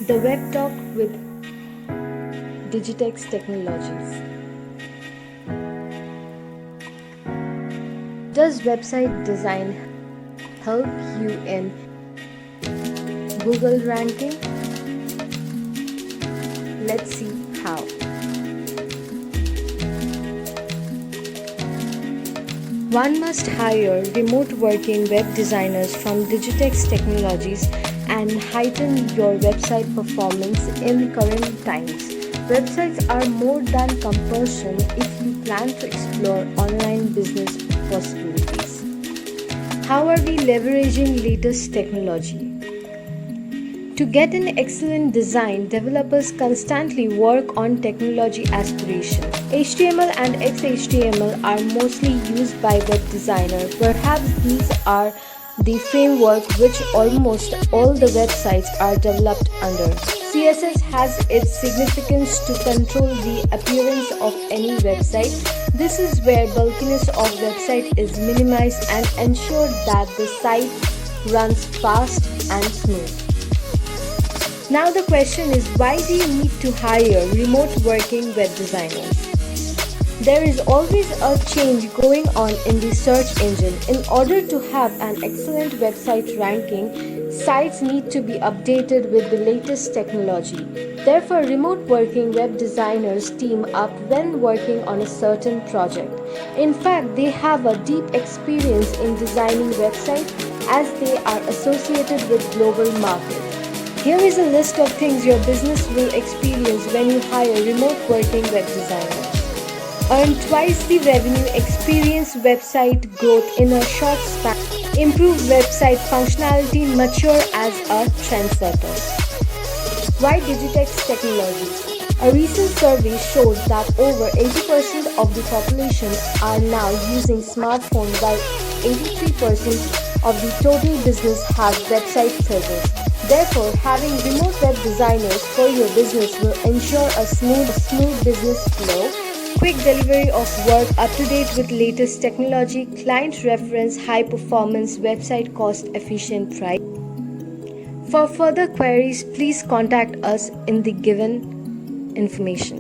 The Web Talk with Digitex Technologies. Does website design help you in Google ranking? Let's see how. One must hire remote working web designers from Digitex Technologies and heighten your website performance in current times. Websites are more than compulsion if you plan to explore online business possibilities. How are we leveraging latest technology? To get an excellent design, developers constantly work on technology aspiration. HTML and XHTML are mostly used by web designers. Perhaps these are the framework which almost all the websites are developed under. CSS has its significance to control the appearance of any website. This is where bulkiness of website is minimized and ensured that the site runs fast and smooth. Now the question is, why do you need to hire remote working web designers? There is always a change going on in the search engine. In order to have an excellent website ranking, sites need to be updated with the latest technology. Therefore, remote working web designers team up when working on a certain project. In fact, they have a deep experience in designing websites as they are associated with global markets. Here is a list of things your business will experience when you hire remote working web designers. Earn twice the revenue, experience website growth in a short span, improve website functionality, mature as a trendsetter. Why Digitex Technologies? A recent survey shows that over 80% of the population are now using smartphones, while 83% of the total business have website presence. Therefore, having remote web designers for your business will ensure a smooth business flow, quick delivery of work, up-to-date with latest technology, client reference, high-performance website, cost-efficient price. For further queries, please contact us in the given information.